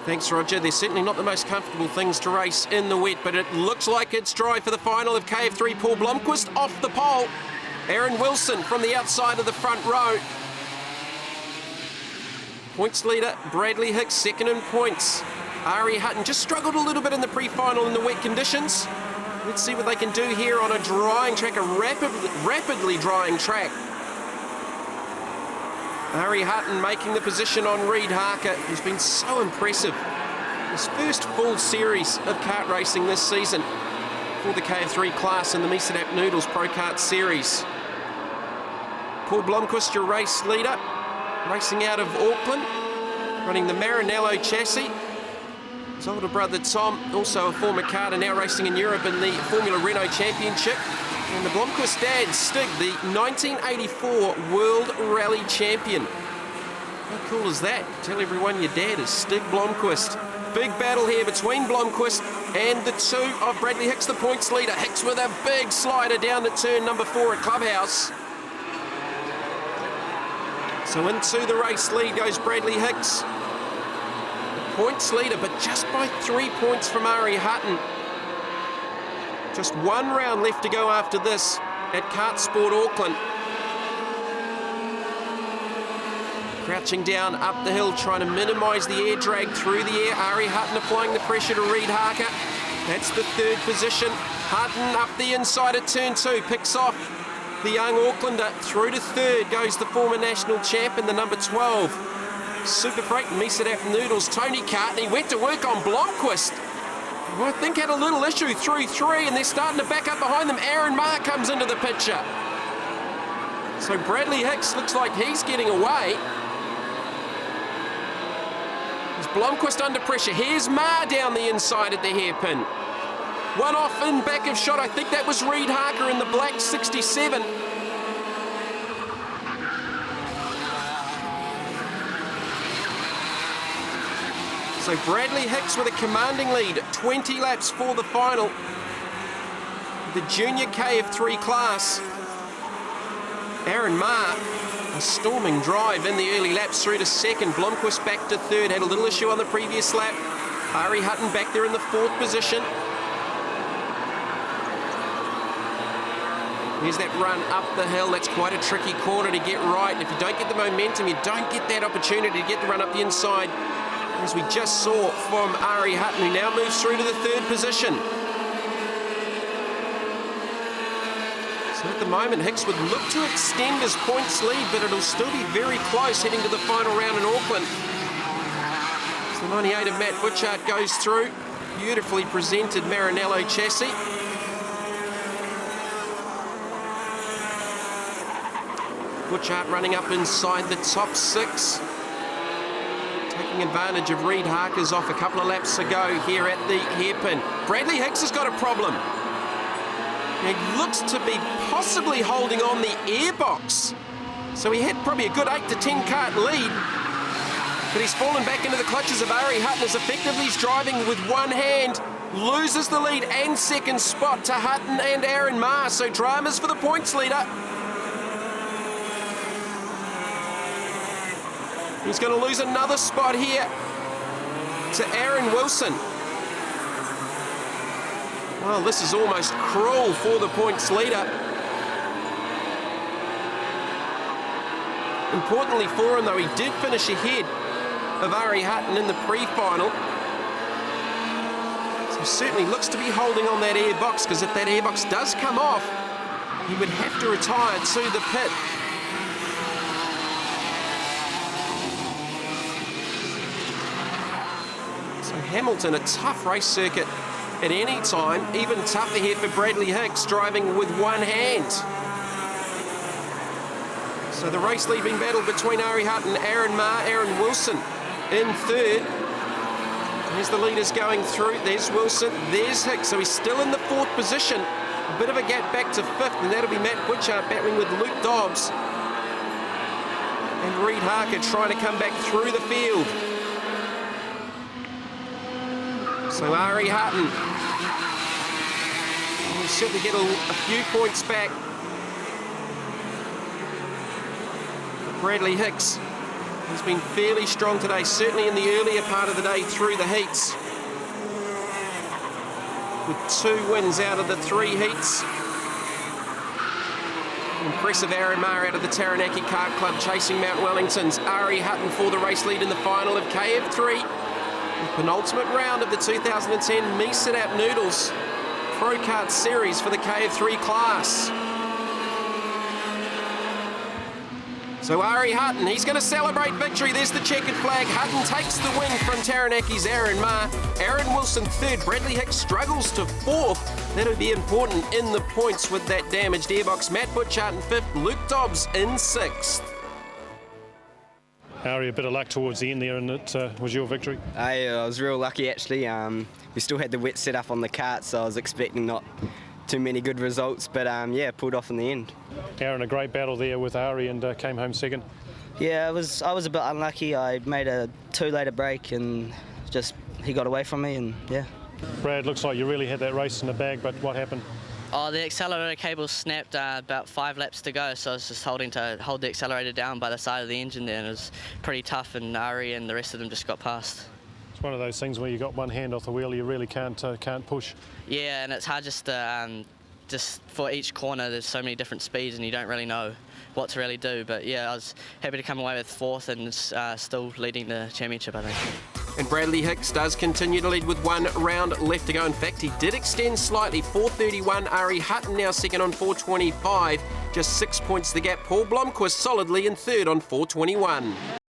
Thanks, Roger. They're certainly not the most comfortable things to race in the wet, but it looks like it's dry for the final of KF3. Paul Blomqvist off the pole. Aaron Wilson from the outside of the front row. Points leader, Bradley Hicks, second in points. Ari Hutton just struggled a little bit in the pre-final in the wet conditions. Let's see what they can do here on a drying track, a rapidly drying track. Ari Hutton making the position on Reid Harker, who's been so impressive. His first full series of kart racing this season for the KF3 class in the Mesadap Noodles Pro-Kart series. Paul Blomqvist, your race leader, racing out of Auckland, running the Maranello chassis. His older brother Tom, also a former karter, now racing in Europe in the Formula Renault Championship. And the Blomqvist dad, Stig, the 1984 World Rally Champion. How cool is that? Tell everyone your dad is Stig Blomqvist. Big battle here between Blomqvist and the two of Bradley Hicks, the points leader. Hicks with a big slider down to turn number 4 at Clubhouse. So into the race lead goes Bradley Hicks. Points leader, but just by 3 points from Ari Hutton. Just one round left to go after this at Kart Sport Auckland. Crouching down up the hill, trying to minimise the air drag through the air. Ari Hutton applying the pressure to Reid Harker. That's the third position. Hutton up the inside at turn 2, picks off the young Aucklander. Through to third goes the former national champ in the number 12. Super Freight and Mesadap Noodles, Tony Cartney went to work on Blomqvist. Who I think had a little issue through 3, and they're starting to back up behind them. Aaron Marr comes into the picture. So Bradley Hicks looks like he's getting away. There's Blomqvist under pressure. Here's Marr down the inside at the hairpin. One off in back of shot. I think that was Reid Harker in the black 67. So Bradley Hicks with a commanding lead, 20 laps for the final. The junior KF3 class. Aaron Marr, a storming drive in the early laps through to second. Blomqvist back to third, had a little issue on the previous lap. Ari Hutton back there in the 4th position. Here's that run up the hill. That's quite a tricky corner to get right. And if you don't get the momentum, you don't get that opportunity to get the run up the inside, as we just saw from Ari Hutton, who now moves through to the 3rd position. So at the moment, Hicks would look to extend his points lead, but it'll still be very close heading to the final round in Auckland. As the 98 of Matt Butchart goes through, beautifully presented Maranello chassis. Butchart running up inside the top 6. Taking advantage of Reid Harker's off a couple of laps ago here at the hairpin. Bradley Hicks has got a problem. He looks to be possibly holding on the airbox. So he had probably a good 8 to 10 kart lead. But he's fallen back into the clutches of Ari Hutton as effectively he's driving with one hand. Loses the lead and second spot to Hutton and Aaron Marr. So dramas for the points leader. He's going to lose another spot here to Aaron Wilson. Well, this is almost cruel for the points leader. Importantly for him, though, he did finish ahead of Ari Hutton in the pre-final. So certainly looks to be holding on that airbox, because if that airbox does come off, he would have to retire to the pit. Hamilton, a tough race circuit at any time, even tougher here for Bradley Hicks, driving with one hand. So the race lead being battled between Ari Hutton, Aaron Marr, Aaron Wilson in 3rd. There's the leaders going through. There's Wilson, there's Hicks, so he's still in the 4th position. A bit of a gap back to 5th, and that'll be Matt Butchart battling with Luke Dobbs. And Reid Harker trying to come back through the field. So Ari Hutton will certainly get a few points back. Bradley Hicks has been fairly strong today, certainly in the earlier part of the day through the heats. With 2 wins out of the 3 heats. Impressive Aaron Maher out of the Taranaki Kart Club chasing Mount Wellington's Ari Hutton for the race lead in the final of KF3. The penultimate round of the 2010 Meesadap Noodles Pro-Kart Series for the KF3 class. So Ari Hutton, he's going to celebrate victory. There's the checkered flag. Hutton takes the win from Taranaki's Aaron Maher. Aaron Wilson third. Bradley Hicks struggles to fourth. That'll be important in the points with that damaged airbox. Matt Butchart in fifth. Luke Dobbs in sixth. Ari, a bit of luck towards the end there, and it was your victory. I was real lucky actually. We still had the wet set up on the kart, so I was expecting not too many good results, but yeah, pulled off in the end. Aaron, a great battle there with Ari and came home second. Yeah, I was a bit unlucky. I made a too late a break and just he got away from me, and yeah. Brad, looks like you really had that race in the bag, but what happened? Oh, the accelerator cable snapped about 5 laps to go, so I was just hold the accelerator down by the side of the engine there, and it was pretty tough, and Ari and the rest of them just got past. It's one of those things where you got one hand off the wheel, you really can't push. Yeah, and it's hard just for each corner, there's so many different speeds and you don't really know what to really do. But yeah, I was happy to come away with fourth and still leading the championship, I think. And Bradley Hicks does continue to lead with 1 round left to go. In fact, he did extend slightly, 4:31. Ari Hutton now second on 4:25. Just 6 points the gap. Paul Blomqvist solidly in third on 4:21.